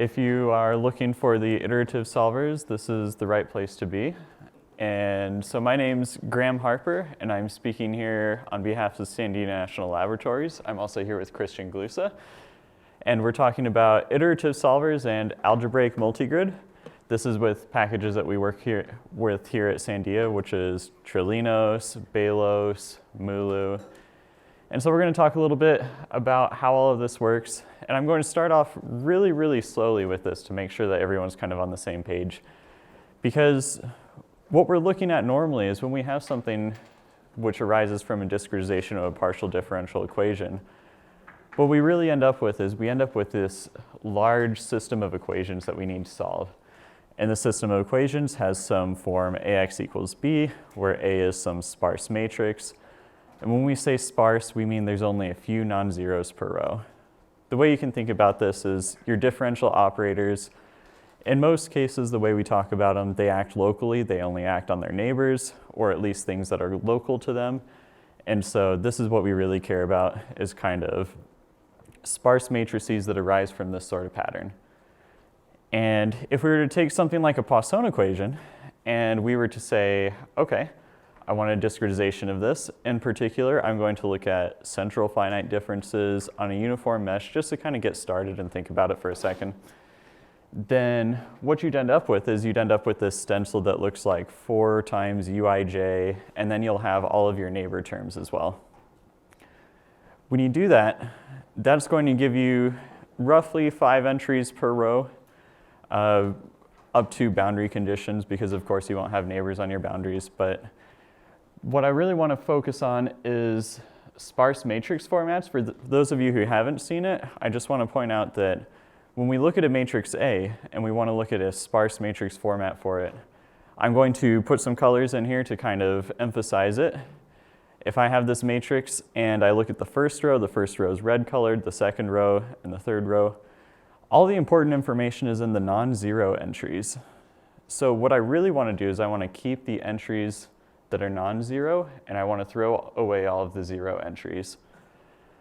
If you are looking for the iterative solvers, this is the right place to be. And so my name's Graham Harper, and I'm speaking here on behalf of Sandia National Laboratories. I'm also here with Christian Glusa. And we're talking about iterative solvers and algebraic multigrid. This is with packages that we work with here at Sandia, which is Trilinos, Belos, MueLu. And so we're going to talk a little bit about how all of this works. And I'm going to start off really slowly with this to make sure that everyone's kind of on the same page. Because what we're looking at normally is when we have something which arises from a discretization of a partial differential equation, what we really end up with is we end up with this large system of equations that we need to solve. And the system of equations has some form ax equals b, where A is some sparse matrix. And when we say sparse, we mean there's only a few non-zeros per row. The way you can think about this is your differential operators. In most cases, the way we talk about them, they act locally. They only act on their neighbors, or at least things that are local to them. And so this is what we really care about, is kind of sparse matrices that arise from this sort of pattern. And if we were to take something like a Poisson equation, and we were to say, okay, I want a discretization of this. In particular, I'm going to look at central finite differences on a uniform mesh just to kind of get started and think about it for a second. Then what you'd end up with is you'd end up with this stencil that looks like 4 times uij, and then you'll have all of your neighbor terms as well. When you do that, that's going to give you roughly 5 entries per row, up to boundary conditions, because of course you won't have neighbors on your boundaries. But what I really want to focus on is sparse matrix formats. For those of you who haven't seen it, I just want to point out that when we look at a matrix A and we want to look at a sparse matrix format for it, I'm going to put some colors in here to kind of emphasize it. If I have this matrix and I look at the first row is red colored, the second row and the third row, all the important information is in the non-zero entries. So what I really want to do is I want to keep the entries that are non-zero, and I want to throw away all of the zero entries.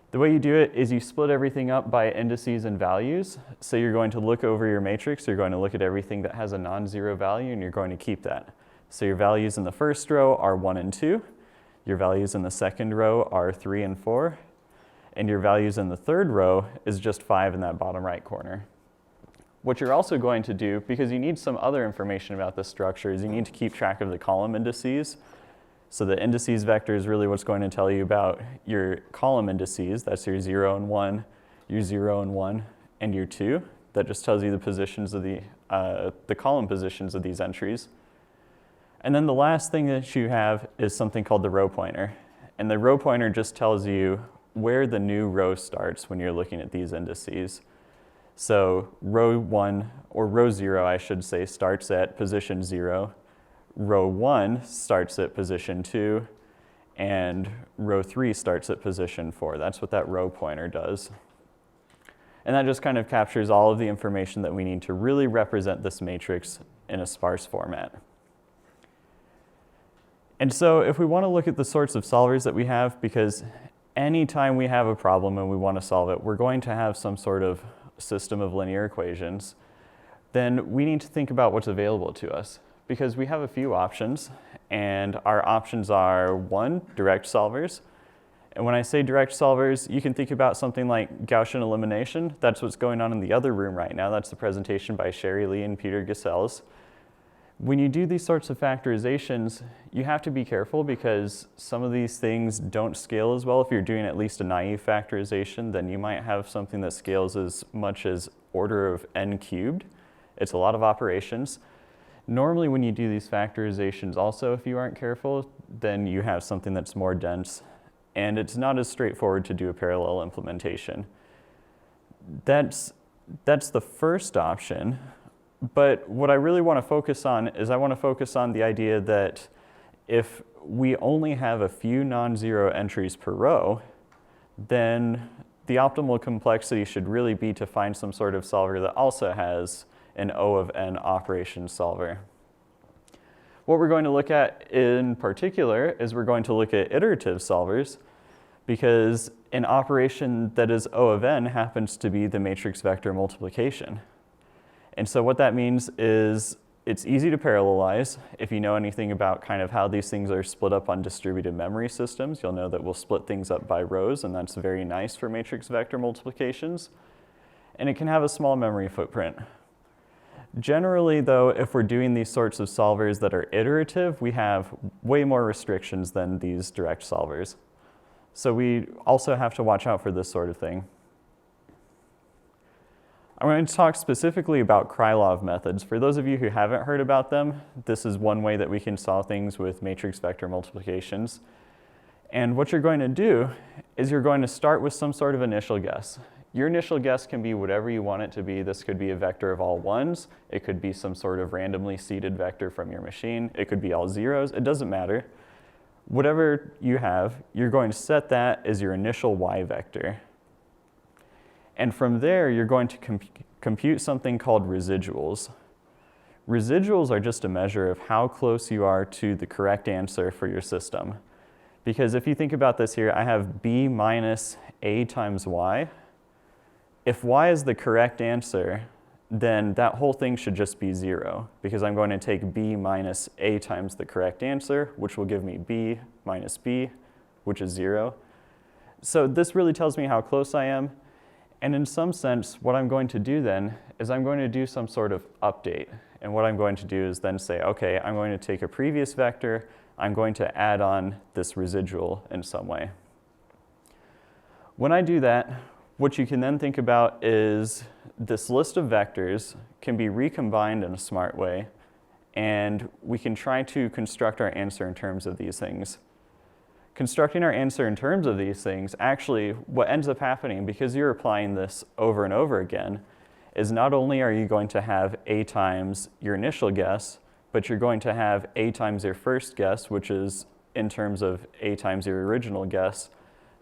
The way you do it is you split everything up by indices and values. So you're going to look over your matrix, you're going to look at everything that has a non-zero value, and you're going to keep that. So your values in the first row are 1 and 2, your values in the second row are 3 and 4, and your values in the third row is just 5 in that bottom right corner. What you're also going to do, because you need some other information about this structure, is you need to keep track of the column indices. So the indices vector is really what's going to tell you about your column indices. That's your 0 and 1, your 0 and 1, and your 2. That just tells you the positions of the column positions of these entries. And then the last thing that you have is something called the row pointer. And the row pointer just tells you where the new row starts when you're looking at these indices. So row 1, or row 0, I should say, starts at position 0. Row 1 starts at position 2, and row 3 starts at position 4. That's what that row pointer does. And that just kind of captures all of the information that we need to really represent this matrix in a sparse format. And so if we want to look at the sorts of solvers that we have, because anytime we have a problem and we want to solve it, we're going to have some sort of system of linear equations, then we need to think about what's available to us. Because we have a few options, and our options are 1, direct solvers. And when I say direct solvers, you can think about something like Gaussian elimination. That's what's going on in the other room right now. That's the presentation by Sherry Lee and Peter Geselles. When you do these sorts of factorizations, you have to be careful because some of these things don't scale as well. If you're doing at least a naive factorization, then you might have something that scales as much as order of n cubed. It's a lot of operations. Normally when you do these factorizations also, if you aren't careful, then you have something that's more dense, and it's not as straightforward to do a parallel implementation. That's the first option, but what I really want to focus on is I want to focus on the idea that if we only have a few non-zero entries per row, then the optimal complexity should really be to find some sort of solver that also has an O of n operation solver. What we're going to look at in particular is we're going to look at iterative solvers, because an operation that is O of n happens to be the matrix vector multiplication. And so what that means is it's easy to parallelize. If you know anything about kind of how these things are split up on distributed memory systems, you'll know that we'll split things up by rows, and that's very nice for matrix vector multiplications. And it can have a small memory footprint. Generally, though, if we're doing these sorts of solvers that are iterative, we have way more restrictions than these direct solvers. So we also have to watch out for this sort of thing. I'm going to talk specifically about Krylov methods. For those of you who haven't heard about them, this is one way that we can solve things with matrix vector multiplications. And what you're going to do is you're going to start with some sort of initial guess. Your initial guess can be whatever you want it to be. This could be a vector of all ones. It could be some sort of randomly seeded vector from your machine. It could be all zeros. It doesn't matter. Whatever you have, you're going to set that as your initial y vector. And from there, you're going to compute something called residuals. Residuals are just a measure of how close you are to the correct answer for your system. Because if you think about this here, I have b minus a times y. If y is the correct answer, then that whole thing should just be 0, because I'm going to take b minus a times the correct answer, which will give me b minus b, which is 0. So this really tells me how close I am. And in some sense, what I'm going to do then is I'm going to do some sort of update. And what I'm going to do is then say, okay, I'm going to take a previous vector, I'm going to add on this residual in some way. When I do that, what you can then think about is this list of vectors can be recombined in a smart way, and we can try to construct our answer in terms of these things. Constructing our answer in terms of these things, actually what ends up happening, because you're applying this over and over again, is not only are you going to have a times your initial guess, but you're going to have a times your first guess, which is in terms of a times your original guess.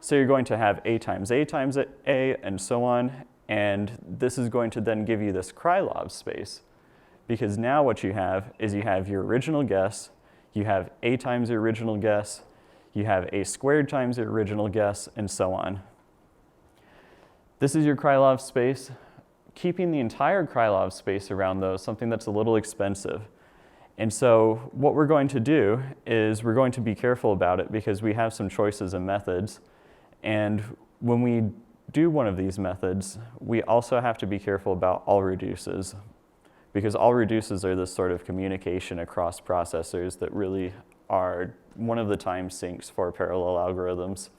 So you're going to have a times a, and so on. And this is going to then give you this Krylov space. Because now what you have is you have your original guess, you have a times your original guess, you have a squared times your original guess, and so on. This is your Krylov space. Keeping the entire Krylov space around, though, is something that's a little expensive. And so what we're going to do is we're going to be careful about it, because we have some choices and methods. And when we do one of these methods, we also have to be careful about all reduces, because all reduces are this sort of communication across processors that really are one of the time sinks for parallel algorithms.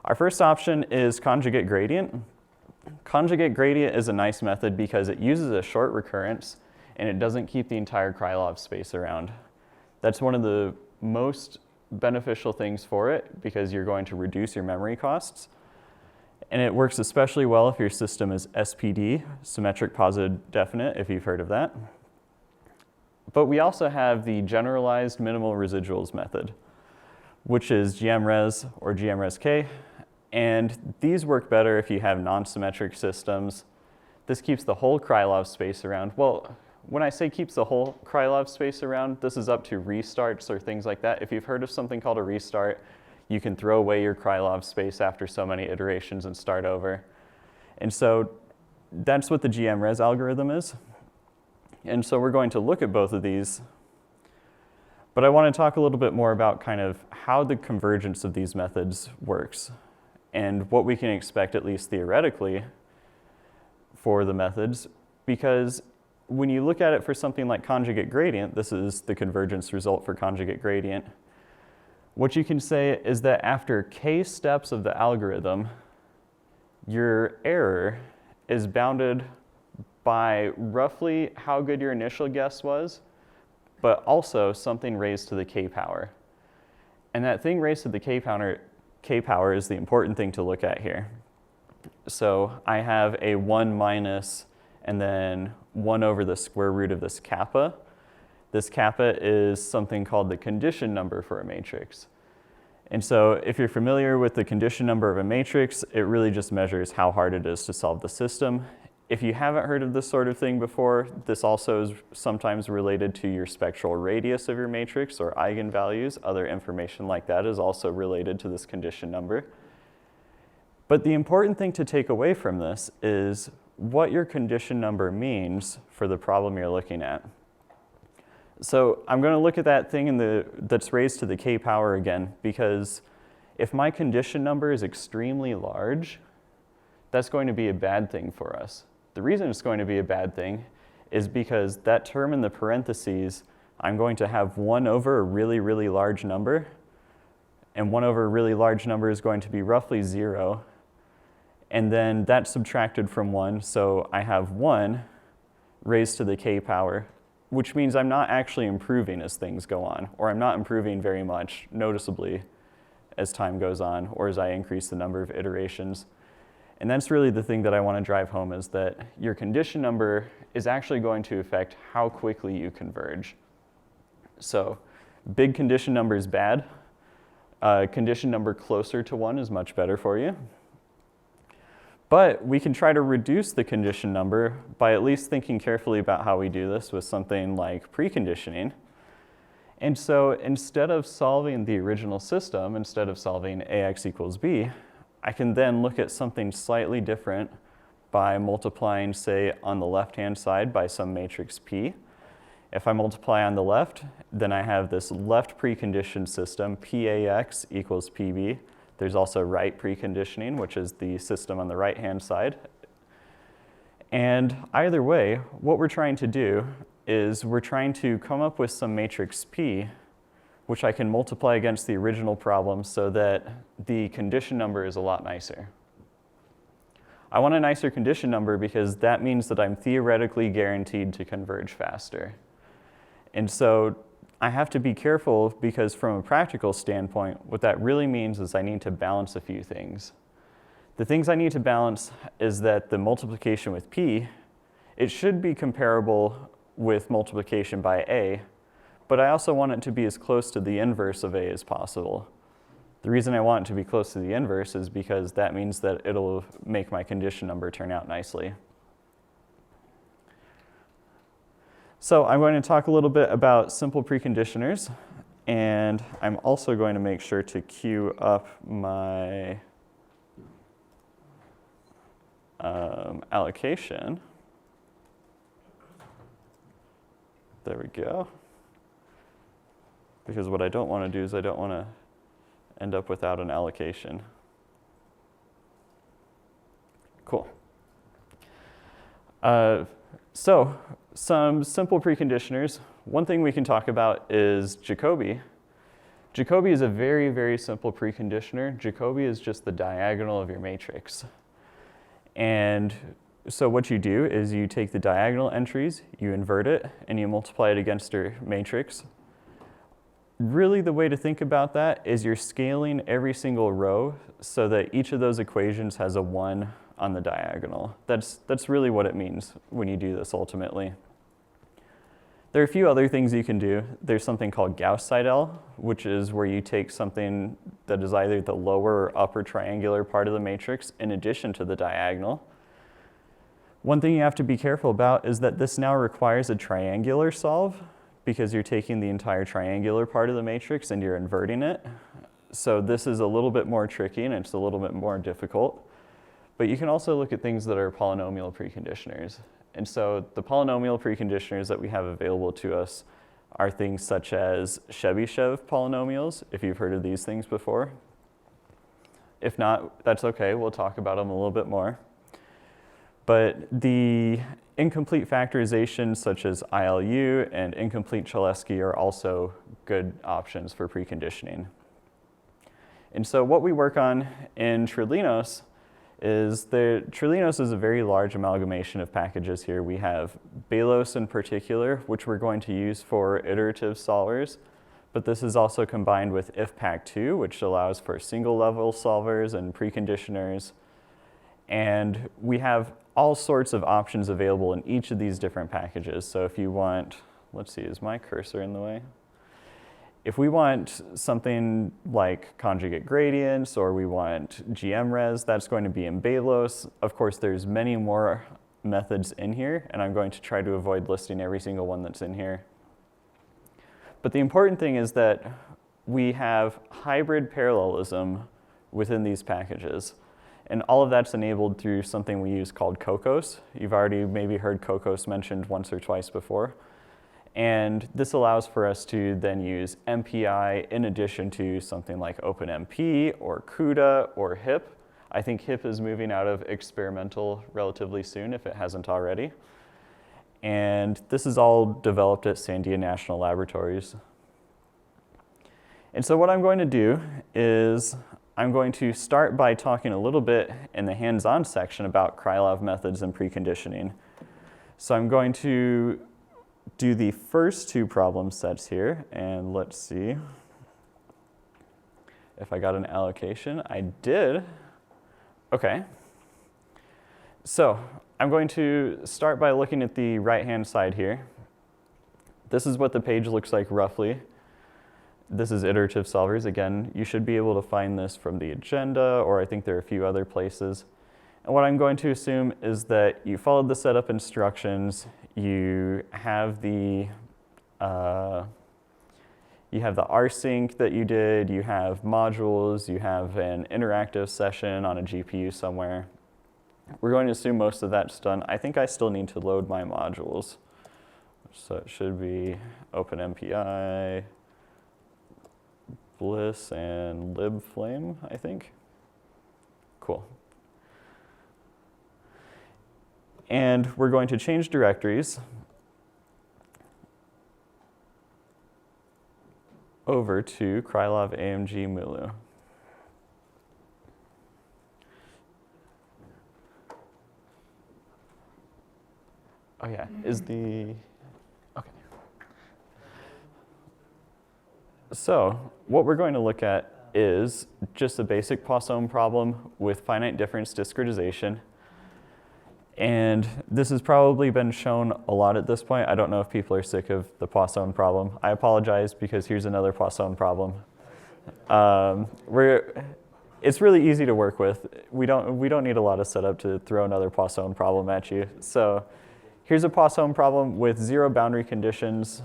Our first option is conjugate gradient. Conjugate gradient is a nice method because it uses a short recurrence and it doesn't keep the entire Krylov space around. That's one of the most beneficial things for it, because you're going to reduce your memory costs. And it works especially well if your system is SPD, symmetric positive definite, if you've heard of that. But we also have the generalized minimal residuals method, which is GMRes or GMResK. And these work better if you have non-symmetric systems. This keeps the whole Krylov space around. Well, when I say keeps the whole Krylov space around, this is up to restarts or things like that. If you've heard of something called a restart, you can throw away your Krylov space after so many iterations and start over. And so that's what the GMRes algorithm is. And so we're going to look at both of these. But I want to talk a little bit more about kind of how the convergence of these methods works and what we can expect, at least theoretically, for the methods. Because when you look at it for something like conjugate gradient, this is the convergence result for conjugate gradient, what you can say is that after k steps of the algorithm, your error is bounded by roughly how good your initial guess was, but also something raised to the k power. And that thing raised to the k power is the important thing to look at here. So I have a 1 minus and then 1 over the square root of this kappa. This kappa is something called the condition number for a matrix. And so if you're familiar with the condition number of a matrix, it really just measures how hard it is to solve the system. If you haven't heard of this sort of thing before, this also is sometimes related to your spectral radius of your matrix or eigenvalues. Other information like that is also related to this condition number. But the important thing to take away from this is what your condition number means for the problem you're looking at. So I'm going to look at that thing that's raised to the k power again, because if my condition number is extremely large, that's going to be a bad thing for us. The reason it's going to be a bad thing is because that term in the parentheses, I'm going to have 1 over a really, really large number, and 1 over a really large number is going to be roughly 0, and then that's subtracted from 1, so I have 1 raised to the k power, which means I'm not actually improving as things go on, or I'm not improving very much noticeably as time goes on, or as I increase the number of iterations. And that's really the thing that I want to drive home, is that your condition number is actually going to affect how quickly you converge. So big condition number is bad. Condition number closer to 1 is much better for you. But we can try to reduce the condition number by at least thinking carefully about how we do this with something like preconditioning. And so instead of solving the original system, instead of solving ax equals b, I can then look at something slightly different by multiplying, say, on the left-hand side by some matrix P. If I multiply on the left, then I have this left preconditioned system, PAX equals PB. There's also right preconditioning, which is the system on the right-hand side. And either way, what we're trying to do is we're trying to come up with some matrix P, which I can multiply against the original problem so that the condition number is a lot nicer. I want a nicer condition number because that means that I'm theoretically guaranteed to converge faster. And so I have to be careful, because from a practical standpoint, what that really means is I need to balance a few things. The things I need to balance is that the multiplication with P, it should be comparable with multiplication by A, but I also want it to be as close to the inverse of A as possible. The reason I want it to be close to the inverse is because that means that it'll make my condition number turn out nicely. So I'm going to talk a little bit about simple preconditioners, and I'm also going to make sure to queue up my allocation. There we go. Because what I don't want to do is I don't want to end up without an allocation. Cool. So some simple preconditioners. One thing we can talk about is Jacobi. Jacobi is a very, very simple preconditioner. Jacobi is just the diagonal of your matrix. And so what you do is you take the diagonal entries, you invert it, and you multiply it against your matrix. Really, the way to think about that is you're scaling every single row so that each of those equations has a 1 on the diagonal. That's really what it means when you do this ultimately. There are a few other things you can do. There's something called Gauss-Seidel, which is where you take something that is either the lower or upper triangular part of the matrix in addition to the diagonal. One thing you have to be careful about is that this now requires a triangular solve, because you're taking the entire triangular part of the matrix and you're inverting it. So this is a little bit more tricky and it's a little bit more difficult. But you can also look at things that are polynomial preconditioners. And so the polynomial preconditioners that we have available to us are things such as Chebyshev polynomials, if you've heard of these things before. If not, that's okay, we'll talk about them a little bit more. But the incomplete factorizations such as ILU and incomplete Cholesky are also good options for preconditioning. And so what we work on in Trilinos is Trilinos is a very large amalgamation of packages here. We have Belos in particular, which we're going to use for iterative solvers, but this is also combined with IFPAC2, which allows for single level solvers and preconditioners. And we have all sorts of options available in each of these different packages. So if you want, let's see, is my cursor in the way? If we want something like conjugate gradients, or we want GMRes, that's going to be in Belos. Of course, there's many more methods in here, and I'm going to try to avoid listing every single one that's in here. But the important thing is that we have hybrid parallelism within these packages. And all of that's enabled through something we use called Cocos. You've already maybe heard Cocos mentioned once or twice before. And this allows for us to then use MPI in addition to something like OpenMP or CUDA or HIP. I think HIP is moving out of experimental relatively soon if it hasn't already. And this is all developed at Sandia National Laboratories. And so what I'm going to do is I'm going to start by talking a little bit in the hands-on section about Krylov methods and preconditioning. So I'm going to do the first two problem sets here, and let's see if I got an allocation. I did. Okay. So I'm going to start by looking at the right-hand side here. This is what the page looks like roughly. This is iterative solvers. Again, you should be able to find this from the agenda, or I think there are a few other places. And what I'm going to assume is that you followed the setup instructions, you have the rsync that you did, you have modules, you have an interactive session on a GPU somewhere. We're going to assume most of that's done. I think I still need to load my modules. So it should be OpenMPI, Bliss, and libflame, I think. Cool. And we're going to change directories over to Krylov AMG MueLu. Oh yeah, okay. So what we're going to look at is just a basic Poisson problem with finite difference discretization. And this has probably been shown a lot at this point. I don't know if people are sick of the Poisson problem. I apologize, because here's another Poisson problem. It's really easy to work with. We don't need a lot of setup to throw another Poisson problem at you. So here's a Poisson problem with 0 boundary conditions.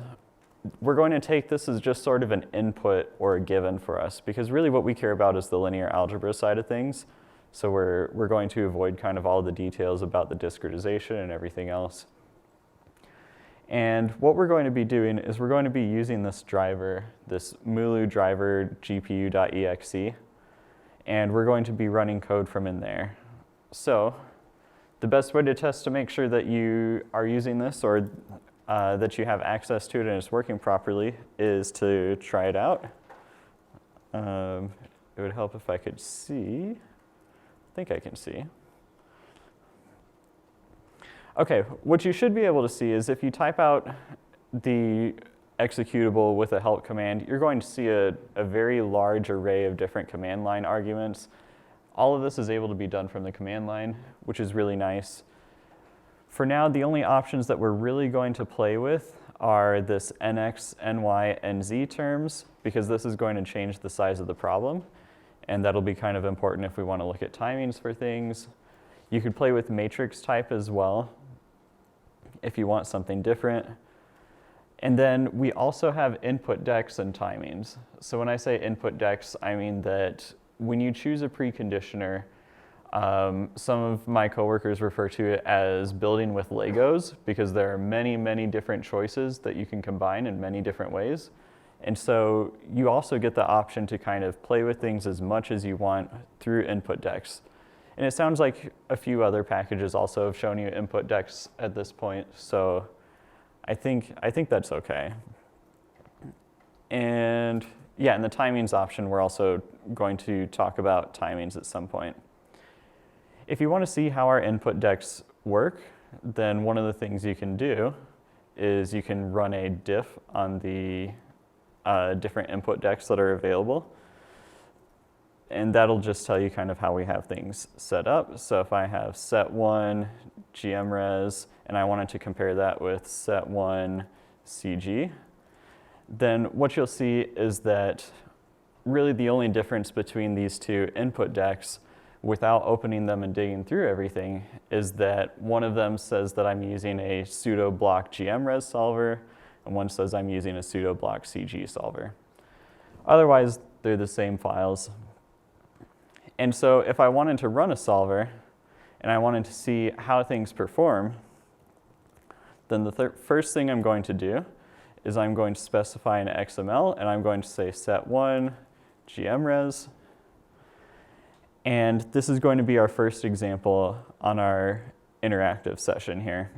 We're going to take this as just sort of an input or a given for us, because really what we care about is the linear algebra side of things. So we're going to avoid kind of all the details about the discretization and everything else. And what we're going to be doing is we're going to be using this driver, this MueLu driver GPU.exe, and we're going to be running code from in there. So the best way to test to make sure that you are using this or that you have access to it and it's working properly is to try it out. It would help if I could see. I think I can see. Okay, what you should be able to see is if you type out the executable with a help command, you're going to see a very large array of different command line arguments. All of this is able to be done from the command line, which is really nice. For now, the only options that we're really going to play with are this NX, NY, NZ terms, because this is going to change the size of the problem. And that'll be kind of important if we want to look at timings for things. You could play with matrix type as well if you want something different. And then we also have input decks and timings. So when I say input decks, I mean that when you choose a preconditioner, some of my coworkers refer to it as building with Legos, because there are many, many different choices that you can combine in many different ways. And so you also get the option to kind of play with things as much as you want through input decks. And it sounds like a few other packages also have shown you input decks at this point, so I think that's okay. And yeah, in the timings option, we're also going to talk about timings at some point. If you want to see how our input decks work, then one of the things you can do is you can run a diff on the different input decks that are available. And that'll just tell you kind of how we have things set up. So if I have set1 GMRes and I wanted to compare that with set1 CG, then what you'll see is that really the only difference between these two input decks, without opening them and digging through everything, is that one of them says that I'm using a pseudo block GMRes solver, and one says I'm using a pseudo block CG solver. Otherwise, they're the same files. And so if I wanted to run a solver and I wanted to see how things perform, then the first thing I'm going to do is I'm going to specify an XML, and I'm going to say set1 gmres. And this is going to be our first example on our interactive session here.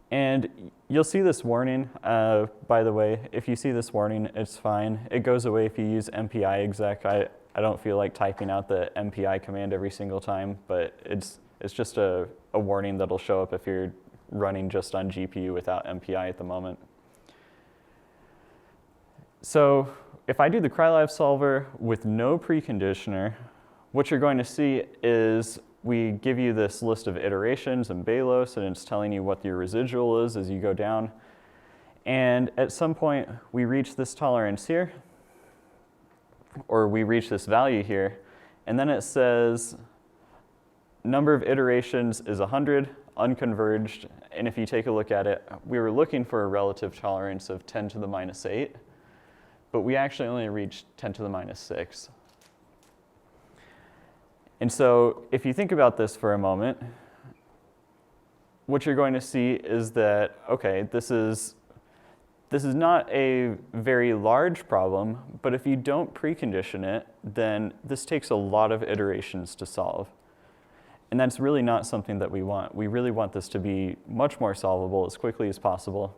And you'll see this warning, by the way. If you see this warning, it's fine. It goes away if you use MPI exec. I don't feel like typing out the MPI command every single time, but it's just a warning that'll show up if you're running just on GPU without MPI at the moment. So if I do the Krylov solver with no preconditioner, what you're going to see is we give you this list of iterations in Belos, and it's telling you what your residual is as you go down. And at some point, we reach this tolerance here, or we reach this value here, and then it says number of iterations is 100, unconverged, and if you take a look at it, we were looking for a relative tolerance of 10 to the minus 8, but we actually only reached 10 to the minus 6. And so if you think about this for a moment, what you're going to see is that, okay, this is not a very large problem, but if you don't precondition it, then this takes a lot of iterations to solve. And that's really not something that we want. We really want this to be much more solvable as quickly as possible.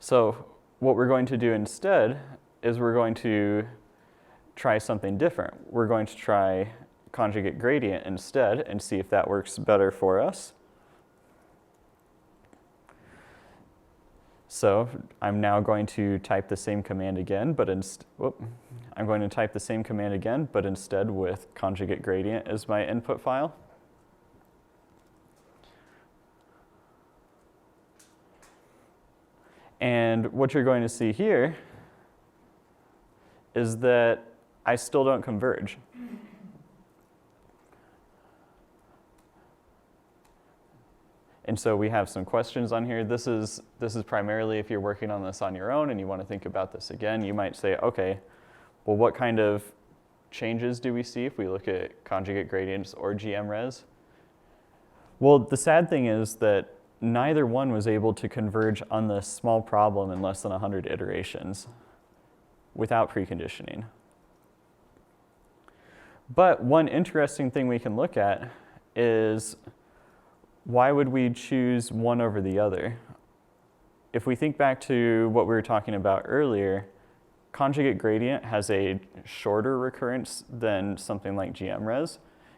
So what we're going to do instead is we're going to try something different. We're going to try conjugate gradient instead and see if that works better for us. So I'm now going to type the same command again, but instead with conjugate gradient as my input file. And what you're going to see here is that I still don't converge. And so we have some questions on here. This is primarily if you're working on this on your own and you want to think about this again, you might say, okay, well, what kind of changes do we see if we look at conjugate gradients or GMRes? Well, the sad thing is that neither one was able to converge on this small problem in less than 100 iterations without preconditioning. But one interesting thing we can look at is why would we choose one over the other? If we think back to what we were talking about earlier, conjugate gradient has a shorter recurrence than something like GMRes.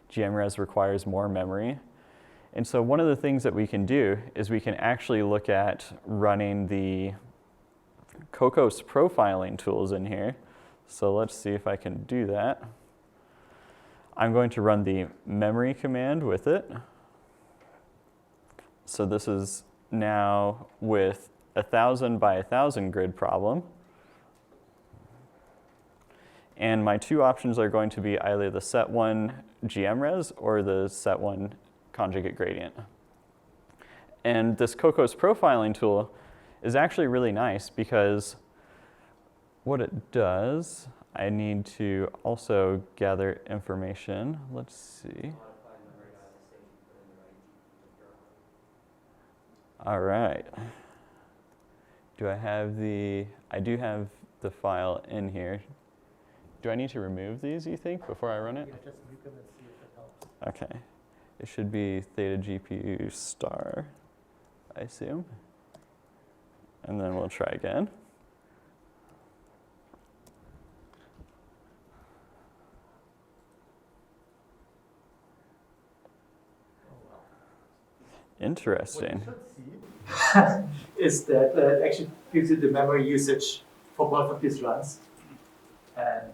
GMRes requires more memory. And so one of the things that we can do is we can actually look at running the Cocos profiling tools in here. So let's see if I can do that. I'm going to run the memory command with it. So this is now with 1,000 by 1,000 grid problem. And my two options are going to be either the set1 GMRes or the set1 conjugate gradient. And this Cocos profiling tool is actually really nice because what it does, I need to also gather information. Let's see. All right. I do have the file in here. Do I need to remove these, you think, before I run it? Yeah, just mute them and see if it helps. Okay. It should be theta GPU star, I assume. And then we'll try again. Interesting. What you should see is that it actually gives you the memory usage for both of these runs. And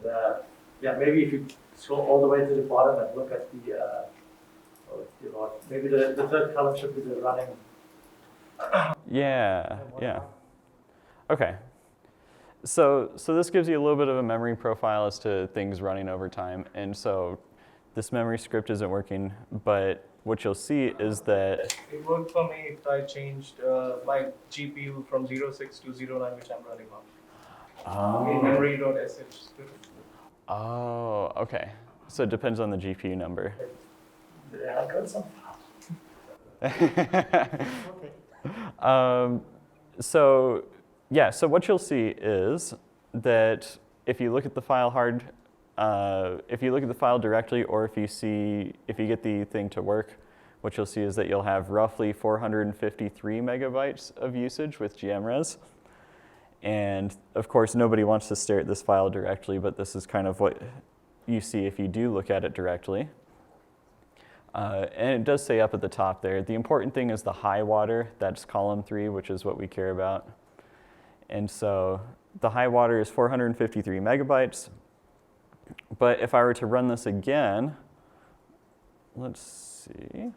yeah, maybe if you scroll all the way to the bottom and look at maybe the third column should be the running. Yeah. Okay. So this gives you a little bit of a memory profile as to things running over time. And so this memory script isn't working, but what you'll see is that it worked for me if I changed my GPU from 06 to 09, which I'm running on. In memory, not as such. Oh, okay. So it depends on the GPU number. Yeah, I got some. So yeah, so what you'll see is that if you look at the file if you look at the file directly, or if you get the thing to work, what you'll see is that you'll have roughly 453 megabytes of usage with GMRes. And of course, nobody wants to stare at this file directly, but this is kind of what you see if you do look at it directly. And it does say up at the top there, the important thing is the high water, that's column 3, which is what we care about. And so the high water is 453 megabytes. But if I were to run this again, let's see.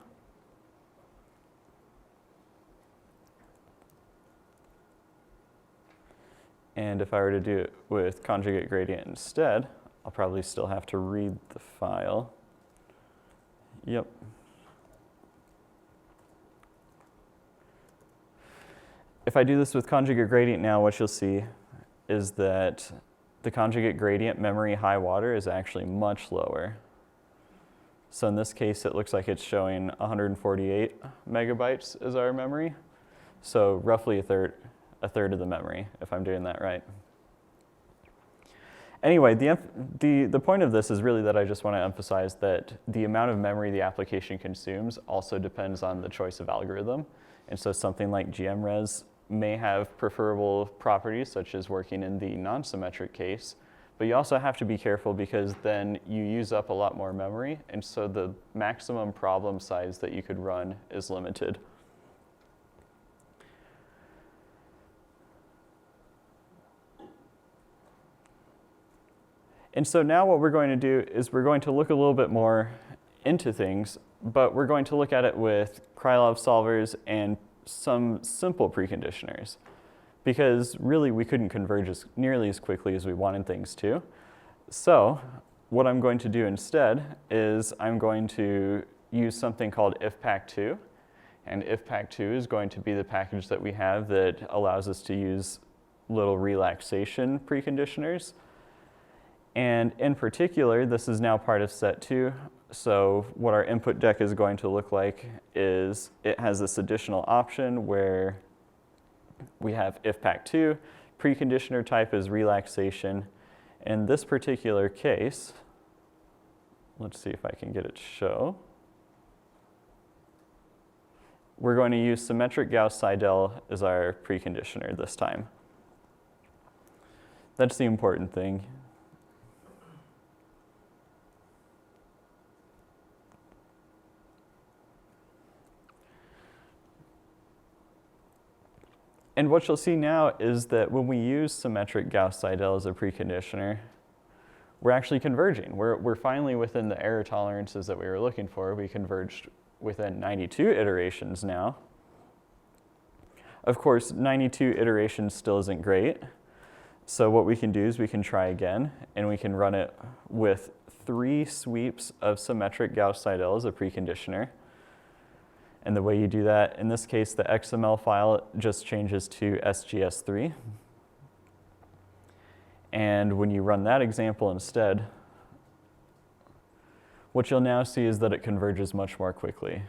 And if I were to do it with conjugate gradient instead, I'll probably still have to read the file. Yep. If I do this with conjugate gradient now, what you'll see is that the conjugate gradient memory high water is actually much lower. So in this case, it looks like it's showing 148 megabytes as our memory. So roughly a third of the memory, if I'm doing that right. Anyway, the point of this is really that I just want to emphasize that the amount of memory the application consumes also depends on the choice of algorithm. And so something like GMRes may have preferable properties, such as working in the non-symmetric case, but you also have to be careful because then you use up a lot more memory, and so the maximum problem size that you could run is limited. And so now what we're going to do is we're going to look a little bit more into things, but we're going to look at it with Krylov solvers and some simple preconditioners, because really we couldn't converge nearly as quickly as we wanted things to. So what I'm going to do instead is I'm going to use something called ifpack2, and ifpack2 is going to be the package that we have that allows us to use little relaxation preconditioners. And in particular, this is now part of set 2. So what our input deck is going to look like is it has this additional option where we have ifpack2, preconditioner type is relaxation. In this particular case, let's see if I can get it to show. We're going to use symmetric Gauss-Seidel as our preconditioner this time. That's the important thing. And what you'll see now is that when we use symmetric Gauss-Seidel as a preconditioner, we're actually converging. We're finally within the error tolerances that we were looking for. We converged within 92 iterations now. Of course, 92 iterations still isn't great. So what we can do is we can try again, and we can run it with 3 sweeps of symmetric Gauss-Seidel as a preconditioner. And the way you do that, in this case, the XML file just changes to SGS3. And when you run that example instead, what you'll now see is that it converges much more quickly.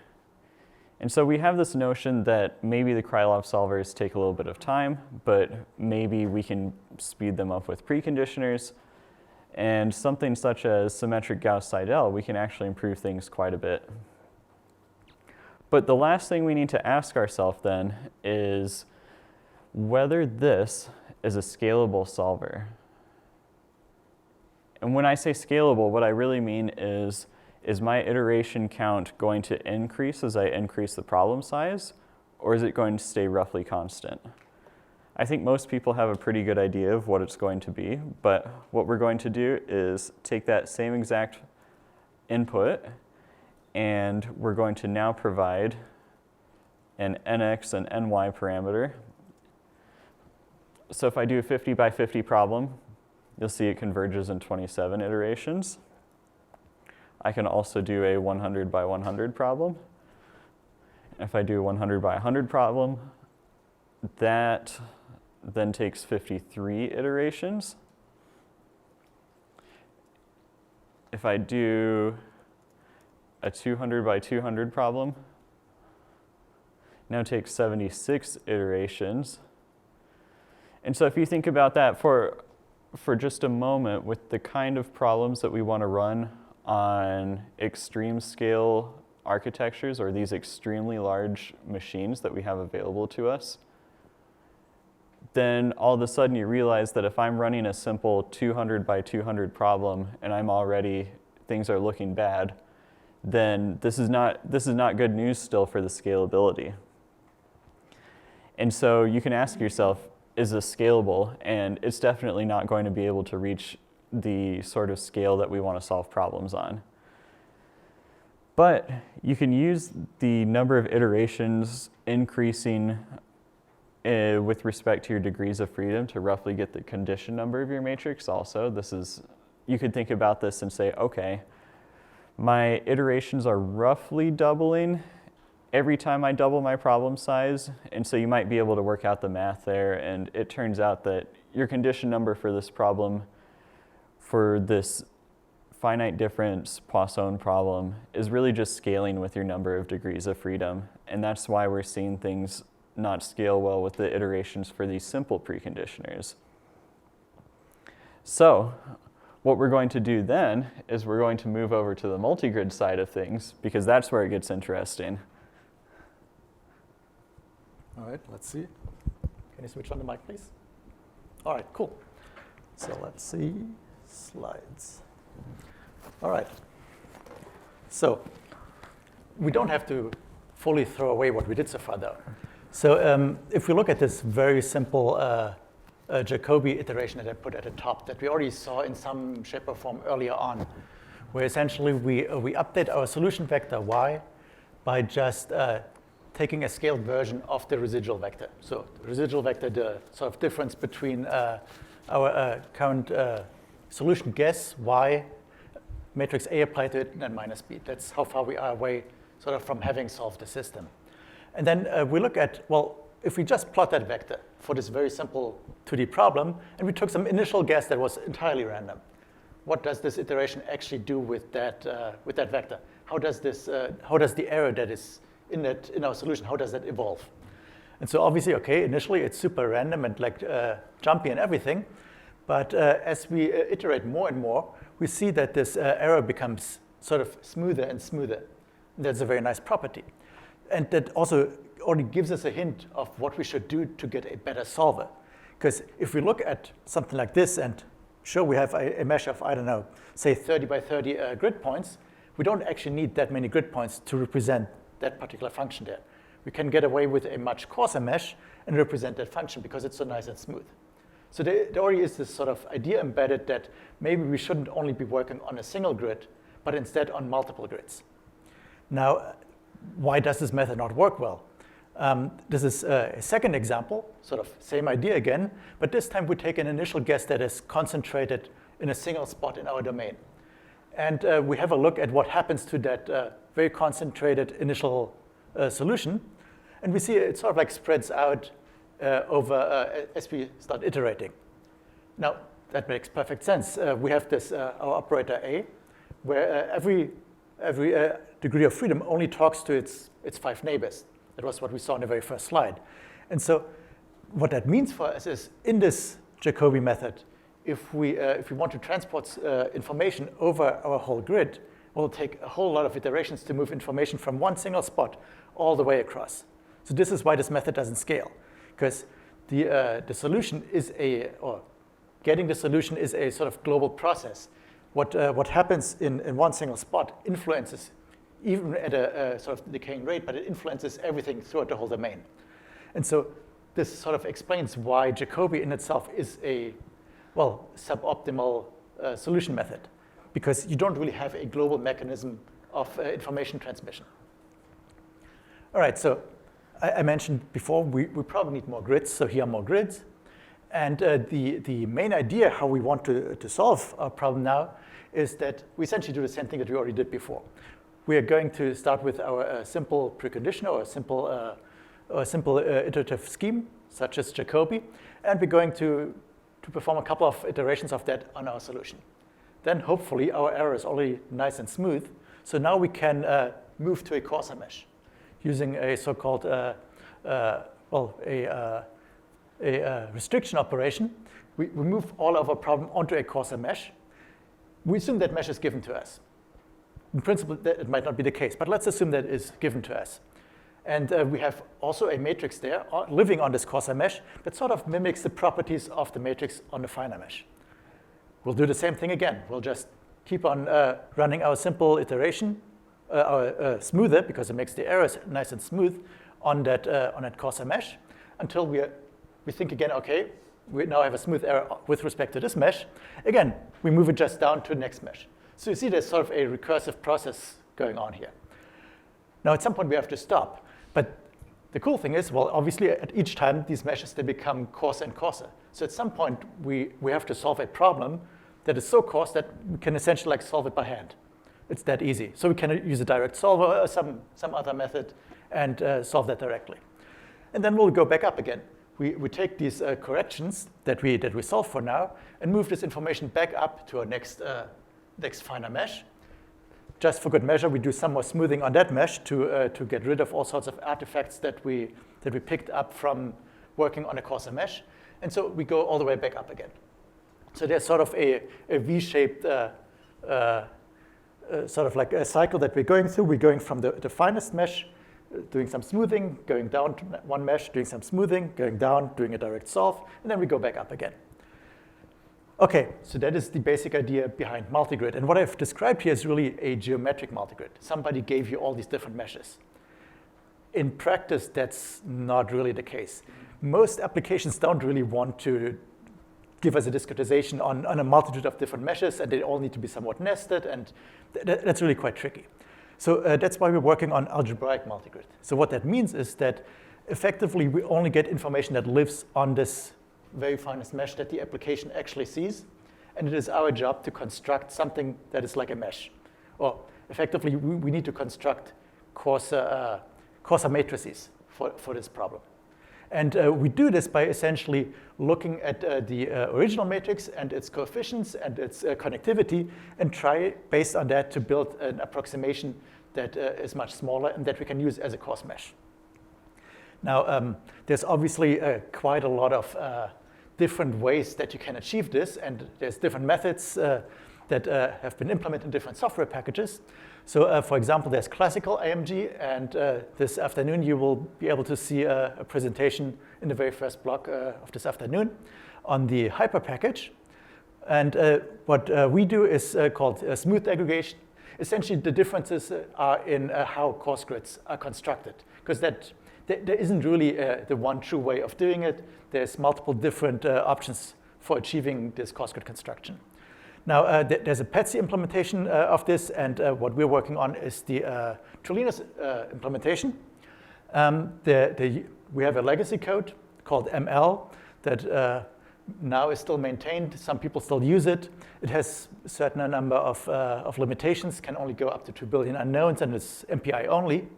And so we have this notion that maybe the Krylov solvers take a little bit of time, but maybe we can speed them up with preconditioners. And something such as symmetric Gauss-Seidel, we can actually improve things quite a bit. But the last thing we need to ask ourselves then is whether this is a scalable solver. And when I say scalable, what I really mean is my iteration count going to increase as I increase the problem size, or is it going to stay roughly constant? I think most people have a pretty good idea of what it's going to be, but what we're going to do is take that same exact input, and we're going to now provide an nx and ny parameter. So if I do a 50 by 50 problem, you'll see it converges in 27 iterations. I can also do a 100 by 100 problem. If I do a 100 by 100 problem, that then takes 53 iterations. If I do a 200 by 200 problem, now takes 76 iterations. And so if you think about that for just a moment, with the kind of problems that we want to run on extreme scale architectures, or these extremely large machines that we have available to us, then all of a sudden you realize that if I'm running a simple 200 by 200 problem and things are looking bad, then this is not good news still for the scalability. And so you can ask yourself, is this scalable? And it's definitely not going to be able to reach the sort of scale that we want to solve problems on. But you can use the number of iterations increasing with respect to your degrees of freedom to roughly get the condition number of your matrix also. You could think about this and say, okay, my iterations are roughly doubling every time I double my problem size. And so you might be able to work out the math there. And it turns out that your condition number for this problem, for this finite difference Poisson problem, is really just scaling with your number of degrees of freedom. And that's why we're seeing things not scale well with the iterations for these simple preconditioners. So what we're going to do then is we're going to move over to the multigrid side of things, because that's where it gets interesting. All right, let's see. Can you switch on the mic, please? All right, cool. So let's see, slides. All right. So we don't have to fully throw away what we did so far, though. So if we look at this very simple Jacobi iteration that I put at the top that we already saw in some shape or form earlier on, where essentially we update our solution vector y by just taking a scaled version of the residual vector. So the residual vector, the sort of difference between our current solution guess y, matrix A applied to it, and then minus b. That's how far we are away sort of from having solved the system. And then we look at, well, if we just plot that vector for this very simple 2D problem, and we took some initial guess that was entirely random, what does this iteration actually do with that vector? How does the error that is in our solution, how does that evolve? And so obviously, okay, initially it's super random and like jumpy and everything, but as we iterate more and more, we see that this error becomes sort of smoother and smoother. That's a very nice property. And that also already gives us a hint of what we should do to get a better solver. Because if we look at something like this, and sure, we have a mesh of, I don't know, say 30 by 30 grid points, we don't actually need that many grid points to represent that particular function there. We can get away with a much coarser mesh and represent that function because it's so nice and smooth. So there already is this sort of idea embedded that maybe we shouldn't only be working on a single grid, but instead on multiple grids. Now, why does this method not work well? This is a second example, sort of same idea again, but this time we take an initial guess that is concentrated in a single spot in our domain. And we have a look at what happens to that very concentrated initial solution. And we see it sort of like spreads out over as we start iterating. Now, that makes perfect sense. We have this, our operator A, where every degree of freedom only talks to its 5 neighbors. That was what we saw in the very first slide. And so what that means for us is, in this Jacobi method, if we want to transport information over our whole grid, we'll take a whole lot of iterations to move information from one single spot all the way across. So this is why this method doesn't scale, because the solution is getting the solution is a sort of global process. What happens in one single spot influences, even at a sort of decaying rate, but it influences everything throughout the whole domain. And so this sort of explains why Jacobi in itself is a, well, suboptimal solution method, because you don't really have a global mechanism of information transmission. All right, so I mentioned before, we probably need more grids, so here are more grids. And the main idea how we want to solve our problem now is that we essentially do the same thing that we already did before. We are going to start with our simple preconditioner or simple a simple iterative scheme, such as Jacobi, and we're going to perform a couple of iterations of that on our solution. Then hopefully our error is already nice and smooth, so now we can move to a coarser mesh using a so-called restriction operation. We move all of our problem onto a coarser mesh. We assume that mesh is given to us. In principle, it might not be the case, but let's assume that it's given to us. And we have also a matrix there living on this coarser mesh that sort of mimics the properties of the matrix on the finer mesh. We'll do the same thing again. We'll just keep on running our simple iteration, our smoother, because it makes the errors nice and smooth on that coarser mesh, until we think again, okay, we now have a smooth error with respect to this mesh. Again, we move it just down to the next mesh. So you see there's sort of a recursive process going on here. Now at some point we have to stop. But the cool thing is, well, obviously at each time these meshes, they become coarser and coarser. So at some point we have to solve a problem that is so coarse that we can essentially like solve it by hand. It's that easy. So we can use a direct solver or some other method and solve that directly. And then we'll go back up again. We take these corrections that we solve for now and move this information back up to our next finer mesh. Just for good measure, we do some more smoothing on that mesh to get rid of all sorts of artifacts that we picked up from working on a coarser mesh. And so we go all the way back up again. So there's sort of a V-shaped sort of like a cycle that we're going through. We're going from the finest mesh, doing some smoothing, going down to one mesh, doing some smoothing, going down, doing a direct solve, and then we go back up again. Okay, so that is the basic idea behind multigrid. And what I've described here is really a geometric multigrid. Somebody gave you all these different meshes. In practice, that's not really the case. Most applications don't really want to give us a discretization on a multitude of different meshes, and they all need to be somewhat nested, and that's really quite tricky. So that's why we're working on algebraic multigrid. So what that means is that effectively we only get information that lives on this very finest mesh that the application actually sees, and it is our job to construct something that is like a mesh. Or effectively, we need to construct coarser matrices for this problem. And we do this by essentially looking at the original matrix and its coefficients and its connectivity, and try, based on that, to build an approximation that is much smaller and that we can use as a coarse mesh. Now, there's obviously quite a lot of different ways that you can achieve this, and there's different methods that have been implemented in different software packages. So, for example, there's classical AMG, and this afternoon you will be able to see a presentation in the very first block of this afternoon on the Harper package. And what we do is called smooth aggregation. Essentially, the differences are in how coarse grids are constructed, because there isn't really the one true way of doing it. There's multiple different options for achieving this coarse grid construction. Now, there's a ATPESC implementation of this, and what we're working on is the Trilinos implementation. We have a legacy code called ML that now is still maintained. Some people still use it. It has a certain number of limitations, can only go up to 2 billion unknowns, and it's MPI only.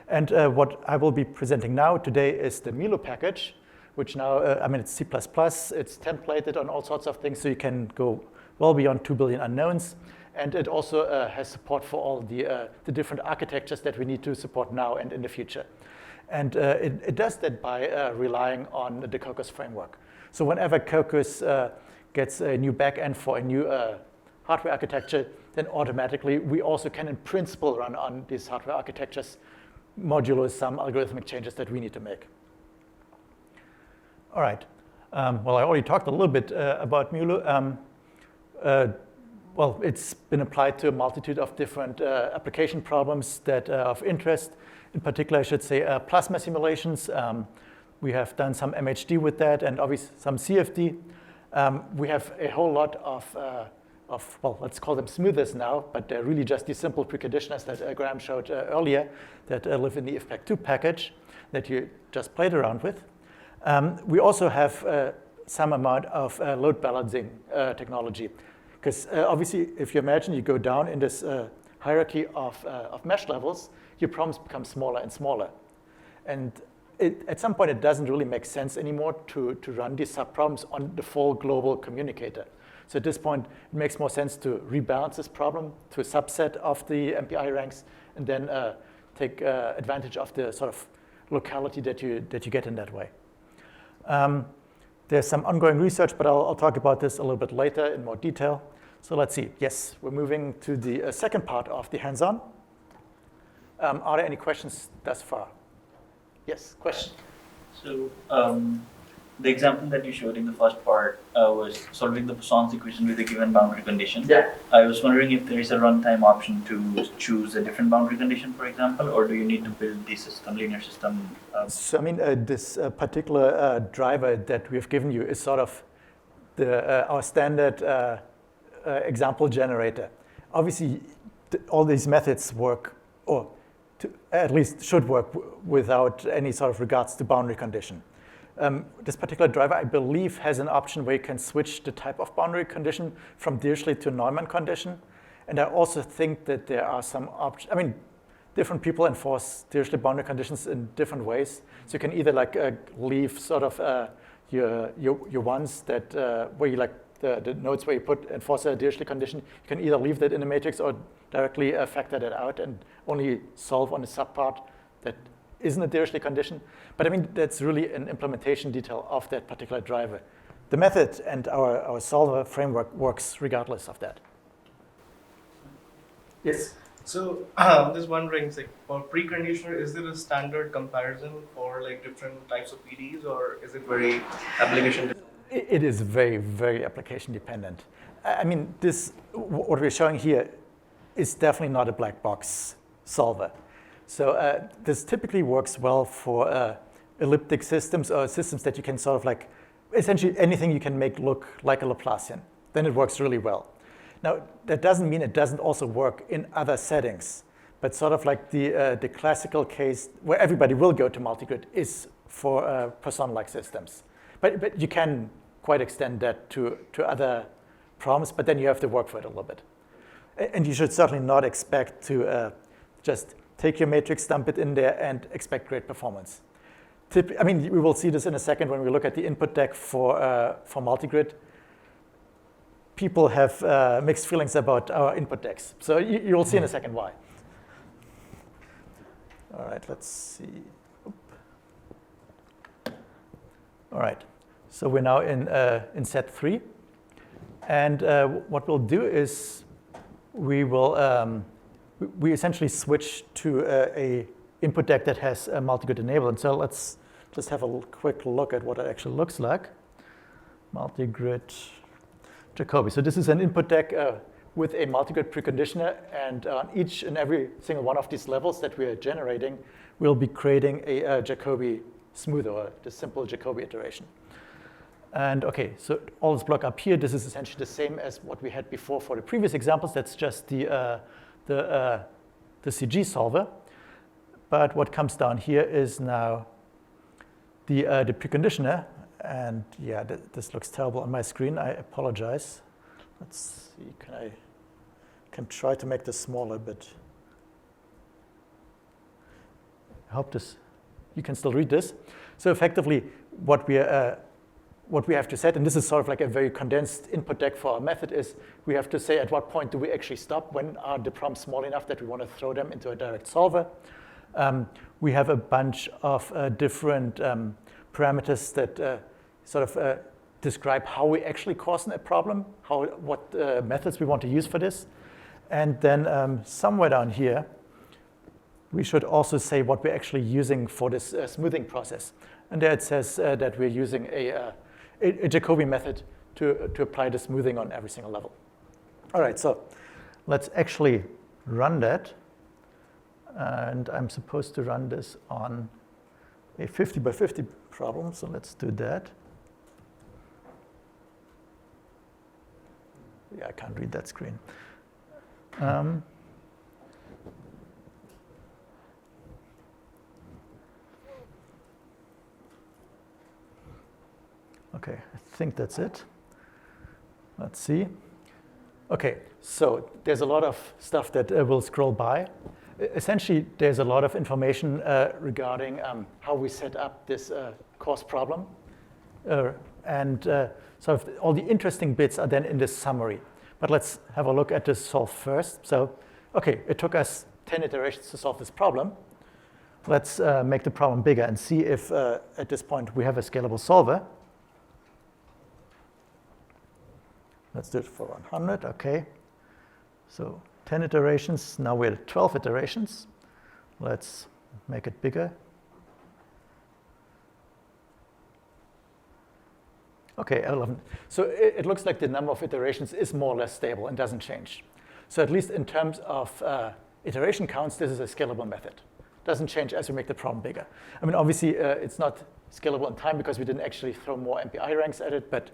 And what I will be presenting now today is the MueLu package, which now, it's C++, it's templated on all sorts of things, so you can go well beyond 2 billion unknowns. And it also has support for all the different architectures that we need to support now and in the future. And it does that by relying on the Cocos framework. So whenever Cocos gets a new backend for a new hardware architecture, then automatically we also can in principle run on these hardware architectures, modulo some algorithmic changes that we need to make. All right. Well, I already talked a little bit about MueLu. Well, it's been applied to a multitude of different application problems that are of interest. In particular, I should say plasma simulations. We have done some MHD with that, and obviously some CFD. We have a whole lot of, well, let's call them smoothers now, but they're really just these simple preconditioners that Graham showed earlier that live in the IFPEC2 package that you just played around with. We also have some amount of load balancing technology. Because obviously, if you imagine you go down in this hierarchy of mesh levels, your problems become smaller and smaller. And at some point, it doesn't really make sense anymore to run these subproblems on the full global communicator. So at this point, it makes more sense to rebalance this problem to a subset of the MPI ranks and then take advantage of the sort of locality that you get in that way. There's some ongoing research, but I'll talk about this a little bit later in more detail. So let's see. Yes, we're moving to the second part of the hands-on. Are there any questions thus far? Yes, question. So the example that you showed in the first part was solving the Poisson's equation with a given boundary condition. Yeah. I was wondering if there is a runtime option to choose a different boundary condition, for example, or do you need to build the system, linear system? So I mean, this particular driver that we've given you is sort of our standard example generator. Obviously, all these methods work, or at least should work without any sort of regards to boundary condition. This particular driver, I believe, has an option where you can switch the type of boundary condition from Dirichlet to Neumann condition. And I also think that there are some options. I mean, different people enforce Dirichlet boundary conditions in different ways. So you can either like leave sort of your ones that where you like the nodes where you enforce a Dirichlet condition. You can either leave that in the matrix or directly factor that out and only solve on the subpart that isn't a Dirichlet condition. But I mean, that's really an implementation detail of that particular driver. The method and our solver framework works regardless of that. Yes? So I'm just wondering, like, for preconditioner, is there a standard comparison for like different types of PDs, or is it very application dependent? It is very, very application dependent. I mean, what we're showing here is definitely not a black box solver. So this typically works well for elliptic systems or systems that you can sort of like, essentially anything you can make look like a Laplacian. Then it works really well. Now, that doesn't mean it doesn't also work in other settings, but sort of like the classical case where everybody will go to multigrid is for Poisson-like systems. But you can quite extend that to other problems, but then you have to work for it a little bit. And you should certainly not expect to just take your matrix, dump it in there, and expect great performance. I mean, we will see this in a second when we look at the input deck for multigrid. People have mixed feelings about our input decks. So you will see in a second why. All right, let's see. Oop. All right, so we're now in set 3. And what we'll do is we will we essentially switch to a input deck that has a multigrid enabled. And so let's just have a quick look at what it actually looks like. Multigrid Jacobi. So this is an input deck with a multigrid preconditioner, and on each and every single one of these levels that we are generating, we'll be creating a Jacobi smoother, or the simple Jacobi iteration. And okay, so all this block up here, this is essentially the same as what we had before for the previous examples. That's just the CG solver. But what comes down here is now the preconditioner. And yeah, this looks terrible on my screen. I apologize. Let's see, can try to make this smaller, but I hope you can still read this. So effectively, what we have to set, and this is sort of like a very condensed input deck for our method, is we have to say at what point do we actually stop, when are the problems small enough that we want to throw them into a direct solver. We have a bunch of different parameters that sort of describe how we actually cause a problem, what methods we want to use for this. And then somewhere down here, we should also say what we're actually using for this smoothing process. And there it says that we're using a Jacobi method to apply the smoothing on every single level. All right, so let's actually run that. And I'm supposed to run this on a 50 by 50 problem, so let's do that. Yeah, I can't read that screen. Okay, I think that's it. Let's see. Okay, so there's a lot of stuff that will scroll by. essentially, there's a lot of information regarding how we set up this course problem. So all the interesting bits are then in this summary. But let's have a look at this solve first. So, OK, it took us 10 iterations to solve this problem. Let's make the problem bigger and see if, at this point, we have a scalable solver. Let's do it for 100, OK. So 10 iterations. Now we're at 12 iterations. Let's make it bigger. OK, 11. So it looks like the number of iterations is more or less stable and doesn't change. So at least in terms of iteration counts, this is a scalable method. Doesn't change as we make the problem bigger. I mean, obviously, it's not scalable in time because we didn't actually throw more MPI ranks at it. But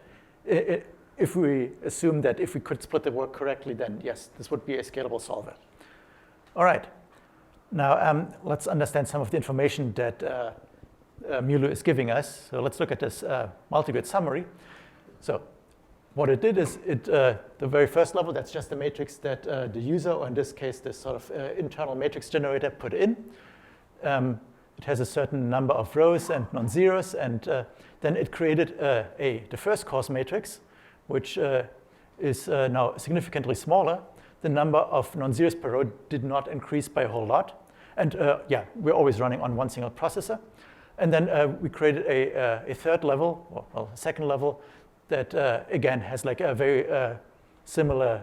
if we assume that if we could split the work correctly, then yes, this would be a scalable solver. All right. Now, let's understand some of the information that MueLu is giving us. So let's look at this multigrid summary. So what it did is the very first level, that's just the matrix that the user, or in this case, this sort of internal matrix generator, put in. It has a certain number of rows and non-zeros, and then it created the first course matrix, which is now significantly smaller. The number of non-zeros per row did not increase by a whole lot. And yeah, we're always running on one single processor. And then we created a third level, well, a second level, that again has like a very similar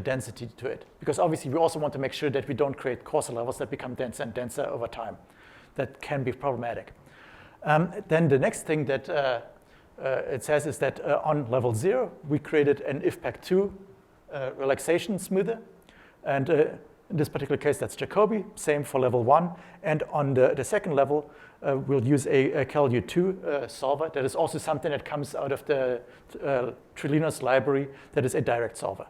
density to it. Because obviously we also want to make sure that we don't create coarser levels that become denser and denser over time. That can be problematic. Then the next thing that it says is that on level 0, we created an IFPEC2 relaxation smoother. And in this particular case, that's Jacobi. Same for level 1. And on the second level, we'll use a CalU2 solver. That is also something that comes out of the Trilinos library that is a direct solver.